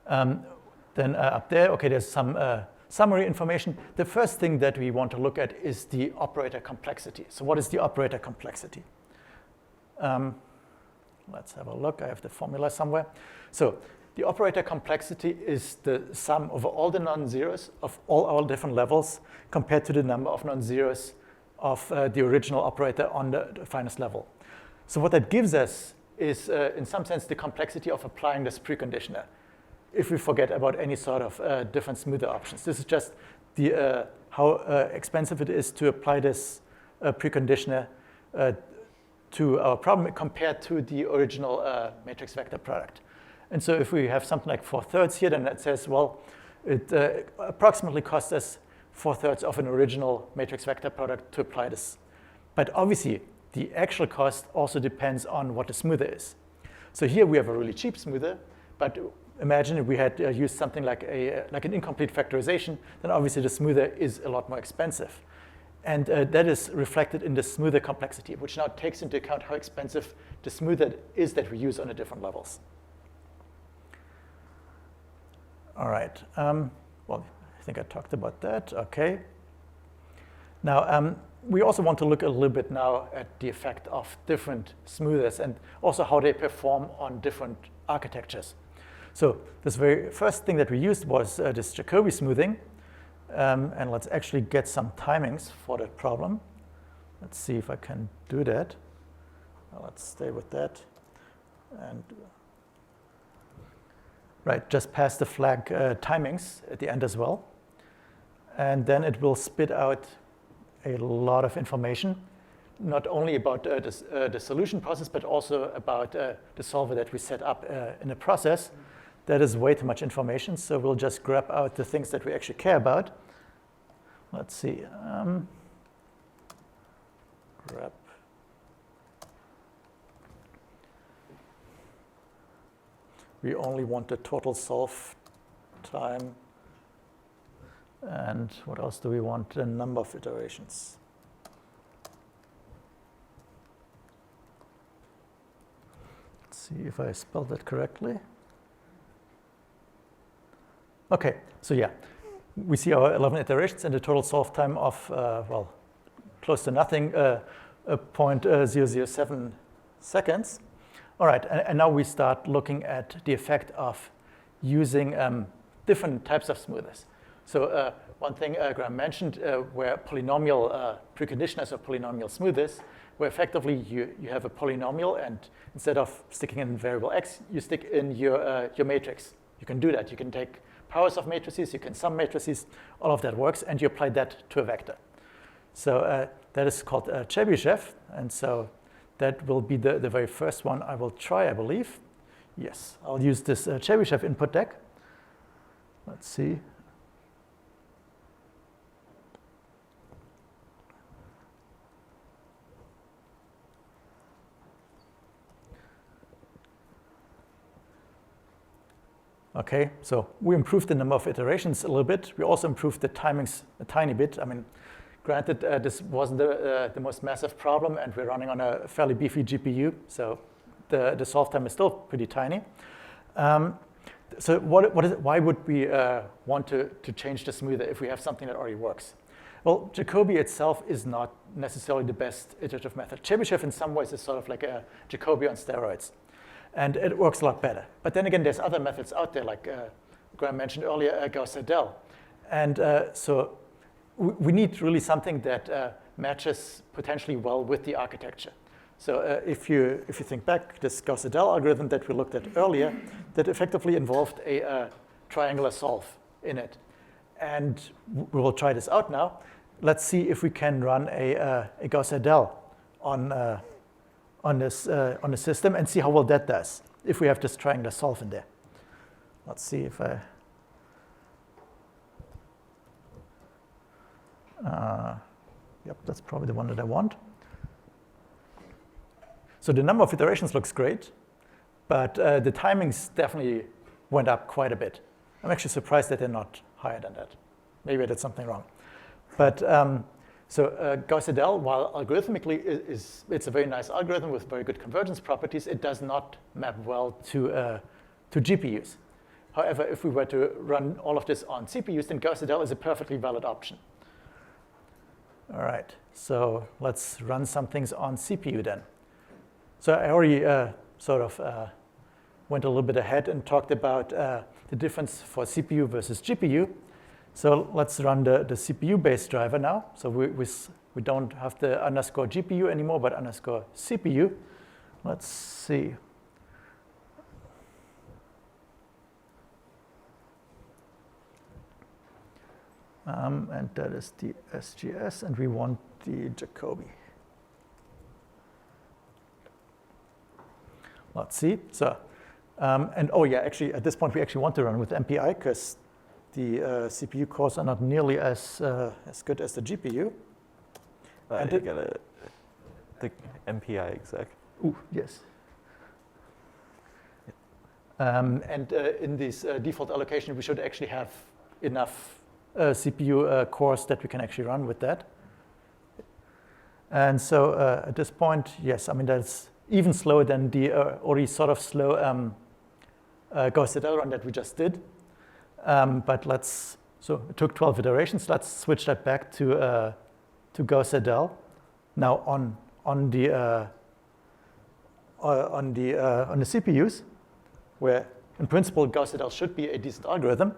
Then up there, OK, there's some summary information. The first thing that we want to look at is the operator complexity. So what is the operator complexity? Let's have a look. I have the formula somewhere. So the operator complexity is the sum of all the non-zeros of all our different levels compared to the number of non-zeros of the original operator on the finest level. So what that gives us is, in some sense, the complexity of applying this preconditioner, if we forget about any sort of different smoother options. This is just the how expensive it is to apply this preconditioner to our problem compared to the original matrix vector product. And so if we have something like 4/3 here, then that says, well, it approximately costs us 4/3 of an original matrix vector product to apply this. But obviously, the actual cost also depends on what the smoother is. So here we have a really cheap smoother, but imagine if we had used something like an incomplete factorization, then obviously the smoother is a lot more expensive. And that is reflected in the smoother complexity, which now takes into account how expensive the smoother is that we use on the different levels. All right. Well, I think I talked about that. OK. Now, we also want to look a little bit now at the effect of different smoothers and also how they perform on different architectures. So this very first thing that we used was this Jacobi smoothing. And let's actually get some timings for that problem. Let's see if I can do that. Well, let's stay with that. And right, just pass the flag timings at the end as well. And then it will spit out a lot of information, not only about the solution process, but also about the solver that we set up in the process. That is way too much information, so we'll just grab out the things that we actually care about. Let's see. Grab. We only want the total solve time. And what else do we want? The number of iterations. Let's see if I spelled that correctly. OK, so yeah, we see our 11 iterations and the total solve time of, well, close to nothing, 0.007 seconds. All right, and now we start looking at the effect of using different types of smoothers. So one thing Graham mentioned were polynomial preconditioners or polynomial smoothers, where effectively you have a polynomial, and instead of sticking in variable x, you stick in your matrix. You can do that. You can take powers of matrices, you can sum matrices, all of that works, and you apply that to a vector. So that is called Chebyshev, and so that will be the very first one I will try, I believe. Yes, I'll use this Chebyshev input deck. Let's see. Okay, so we improved the number of iterations a little bit. We also improved the timings a tiny bit. I mean, granted, this wasn't the most massive problem, and we're running on a fairly beefy GPU, so the solve time is still pretty tiny. So why would we want to change the smoother if we have something that already works? Well, Jacobi itself is not necessarily the best iterative method. Chebyshev in some ways is sort of like a Jacobi on steroids. And it works a lot better. But then again, there's other methods out there, like Graham mentioned earlier, Gauss-Seidel. And so we need really something that matches potentially well with the architecture. So if you think back, this Gauss-Seidel algorithm that we looked at earlier, that effectively involved a triangular solve in it. And we will try this out now. Let's see if we can run a Gauss-Seidel on the system and see how well that does if we have this triangular solve in there. Let's see if I. Yep, that's probably the one that I want. So the number of iterations looks great, but the timings definitely went up quite a bit. I'm actually surprised that they're not higher than that. Maybe I did something wrong. But so Gauss-Seidel, while algorithmically it's a very nice algorithm with very good convergence properties, it does not map well to GPUs. However, if we were to run all of this on CPUs, then Gauss-Seidel is a perfectly valid option. All right, so let's run some things on CPU then. So I already sort of went a little bit ahead and talked about the difference for CPU versus GPU. So let's run the CPU-based driver now. So we don't have the underscore GPU anymore, but underscore CPU. Let's see. And that is the SGS, and we want the Jacobi. Let's see. So, and oh yeah, actually at this point we actually want to run with MPI because the CPU cores are not nearly as good as the GPU. And you got the MPI exec. Ooh, yes. And in this default allocation, we should actually have enough CPU cores that we can actually run with that. And so at this point, yes, I mean, that's even slower than the already sort of slow Gauss-Seidel run that we just did. But so it took 12 iterations. Let's switch that back to Gauss-Seidel. Now on the CPUs, where in principle Gauss-Seidel should be a decent algorithm.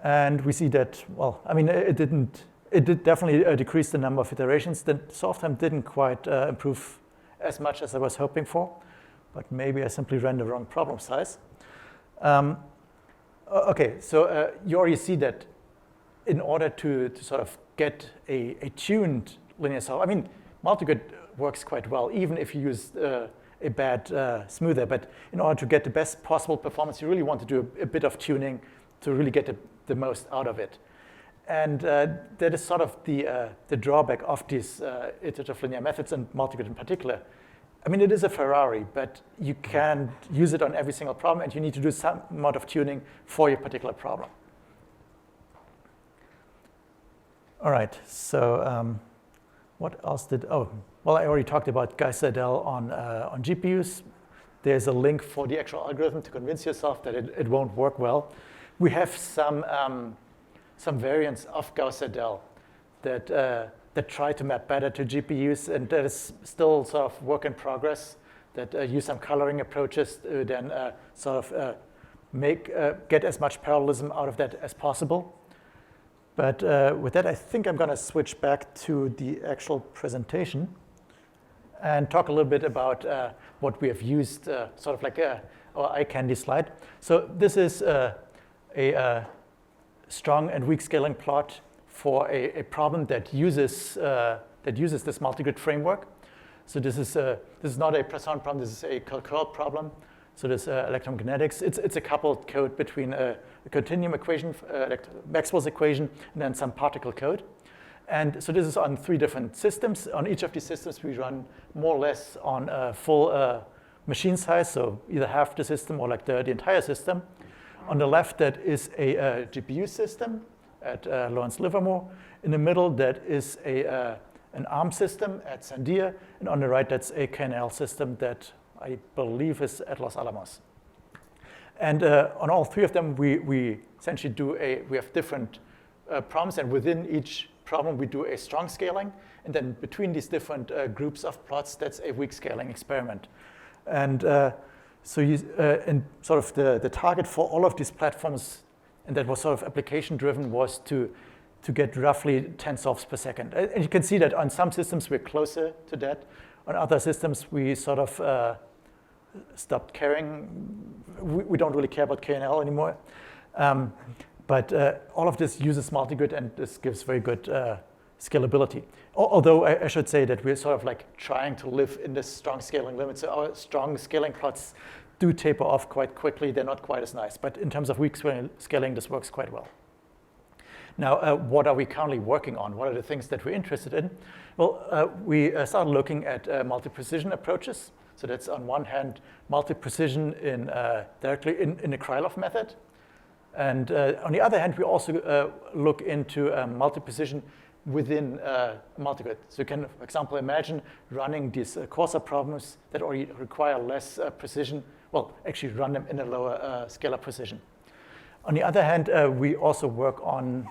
And we see that, well, I mean, it did definitely decrease the number of iterations. The solve time didn't quite improve as much as I was hoping for, but maybe I simply ran the wrong problem size. Okay, so you already see that in order to sort of get a tuned linear solve, I mean, Multigrid works quite well, even if you use a bad smoother, but in order to get the best possible performance, you really want to do a bit of tuning to really get the most out of it. And that is sort of the drawback of these iterative linear methods, and Multigrid in particular. I mean, it is a Ferrari, but you can't use it on every single problem, and you need to do some amount of tuning for your particular problem. All right, so what else well, I already talked about Gauss-Seidel on GPUs. There's a link for the actual algorithm to convince yourself that it won't work well. We have some variants of Gauss-Seidel that try to map better to GPUs, and that is still sort of work in progress, that use some coloring approaches to then sort of get as much parallelism out of that as possible. But with that, I think I'm going to switch back to the actual presentation and talk a little bit about what we have used, sort of like our eye candy slide. So this is a strong and weak scaling plot for a problem that uses this multigrid framework. So this is not a Poisson problem. This is a Curl problem. So this electromagnetics. It's a coupled code between a continuum equation, Maxwell's equation, and then some particle code. And so this is on 3 different systems. On each of these systems, we run more or less on full machine size, so either half the system or like the entire system. On the left, that is a GPU system at Lawrence Livermore. In the middle, that is an ARM system at Sandia. And on the right, that's a KNL system that I believe is at Los Alamos. And on all 3 of them, we essentially we have different problems, and within each problem, we do a strong scaling. And then between these different groups of plots, that's a weak scaling experiment. And so and sort of the target for all of these platforms, and that was sort of application driven, was to get roughly 10 solves per second. And you can see that on some systems, we're closer to that. On other systems, we sort of stopped caring. We don't really care about KNL anymore. But all of this uses multigrid, and this gives very good scalability. Although I should say that we're sort of like trying to live in this strong scaling limit. So our strong scaling plots do taper off quite quickly. They're not quite as nice. But in terms of weak scaling, this works quite well. Now, what are we currently working on? What are the things that we're interested in? Well, we started looking at multi-precision approaches. So that's on one hand, multi-precision directly in the Krylov method. And on the other hand, we also look into multi-precision within multigrid. So you can, for example, imagine running these Corsa problems that already require less precision. Well, actually run them in a lower scalar precision. On the other hand, we also work on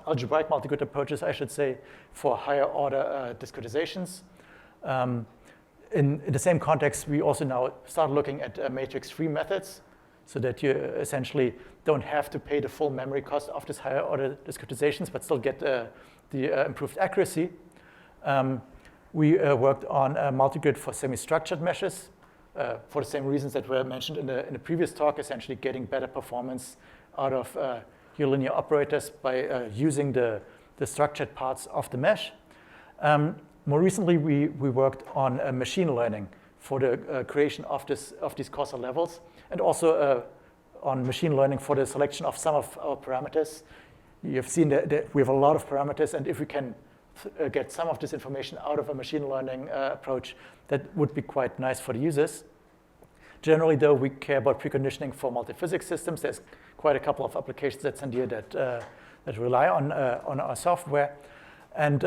algebraic multigrid approaches, I should say, for higher order discretizations. In the same context, we also now start looking at matrix-free methods, so that you essentially don't have to pay the full memory cost of these higher order discretizations, but still get the improved accuracy. We worked on multigrid for semi-structured meshes for the same reasons that were mentioned in the previous talk, essentially getting better performance out of your linear operators by using the structured parts of the mesh. More recently, we worked on machine learning for the creation of these Corsa levels, and also on machine learning for the selection of some of our parameters. You've seen that we have a lot of parameters, and if we can get some of this information out of a machine learning approach, that would be quite nice for the users. Generally, though, we care about preconditioning for multiphysics systems. There's quite a couple of applications at Sandia that rely on our software. And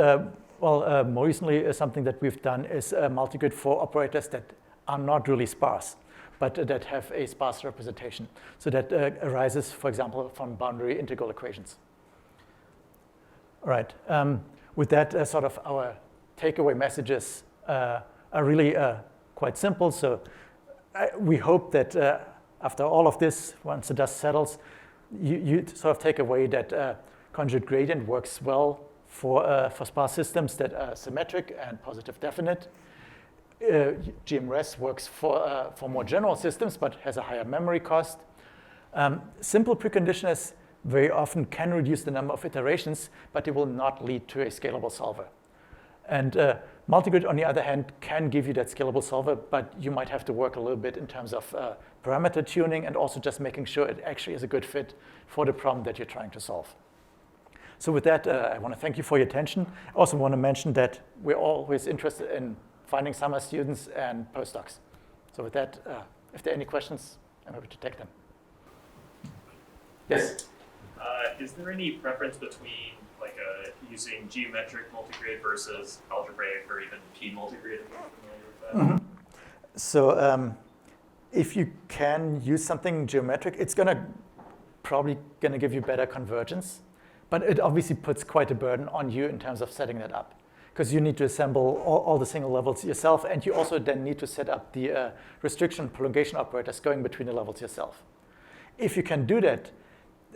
more recently, something that we've done is multigrid for operators that are not really sparse, but that have a sparse representation. So that arises, for example, from boundary integral equations. All right. With that, sort of our takeaway messages are really quite simple. So we hope that after all of this, once the dust settles, you sort of take away that conjugate gradient works well for sparse systems that are symmetric and positive definite. GMRES works for more general systems, but has a higher memory cost. Simple preconditioners very often can reduce the number of iterations, but they will not lead to a scalable solver. And multigrid, on the other hand, can give you that scalable solver, but you might have to work a little bit in terms of parameter tuning and also just making sure it actually is a good fit for the problem that you're trying to solve. So with that, I want to thank you for your attention. I also want to mention that we're always interested in finding summer students and postdocs. So with that, if there are any questions, I'm happy to take them. Yes? Is there any preference between using geometric multigrid versus algebraic or even P-multigrid? If you're familiar with that? Mm-hmm. So if you can use something geometric, it's probably going to give you better convergence. But it obviously puts quite a burden on you in terms of setting that up, because you need to assemble all the single levels yourself, and you also then need to set up the restriction prolongation operators going between the levels yourself. If you can do that,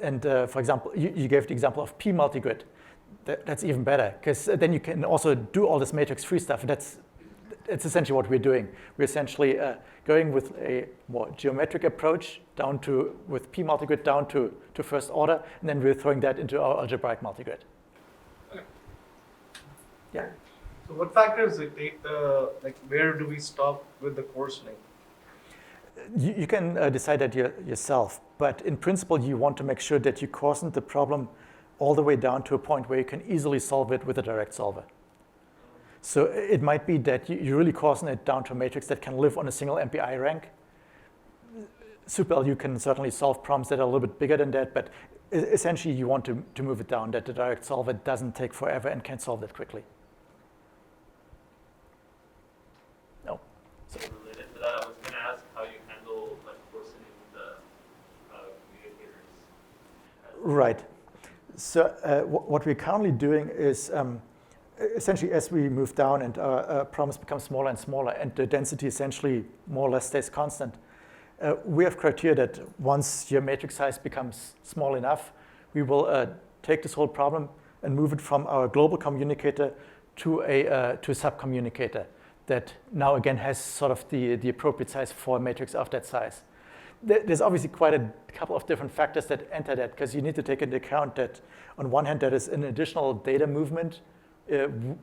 and for example, you gave the example of P multigrid, that's even better, because then you can also do all this matrix-free stuff. That's essentially what we're doing. We're essentially going with a more geometric approach with P multigrid down to first order, and then we're throwing that into our algebraic multigrid. Okay. Yeah. So what factors dictate where do we stop with the coarsening? You can decide that yourself, but in principle, you want to make sure that you coarsen the problem all the way down to a point where you can easily solve it with a direct solver. So it might be that you really coarsen it down to a matrix that can live on a single MPI rank. Super, you can certainly solve problems that are a little bit bigger than that, but essentially you want to move it down, that the direct solver doesn't take forever and can solve that quickly. No. So. Related to that, I was going to ask how you handle coarsening the communicators. Right. So what we're currently doing is essentially as we move down and our problems become smaller and smaller and the density essentially more or less stays constant, we have criteria that once your matrix size becomes small enough, we will take this whole problem and move it from our global communicator to a subcommunicator that now again has sort of the appropriate size for a matrix of that size. There's obviously quite a couple of different factors that enter that, because you need to take into account that on one hand there is an additional data movement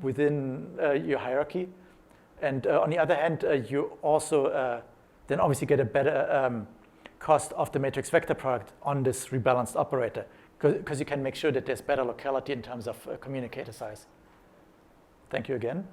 within your hierarchy, and on the other hand you also then obviously get a better cost of the matrix vector product on this rebalanced operator, because you can make sure that there's better locality in terms of communicator size. Thank you again.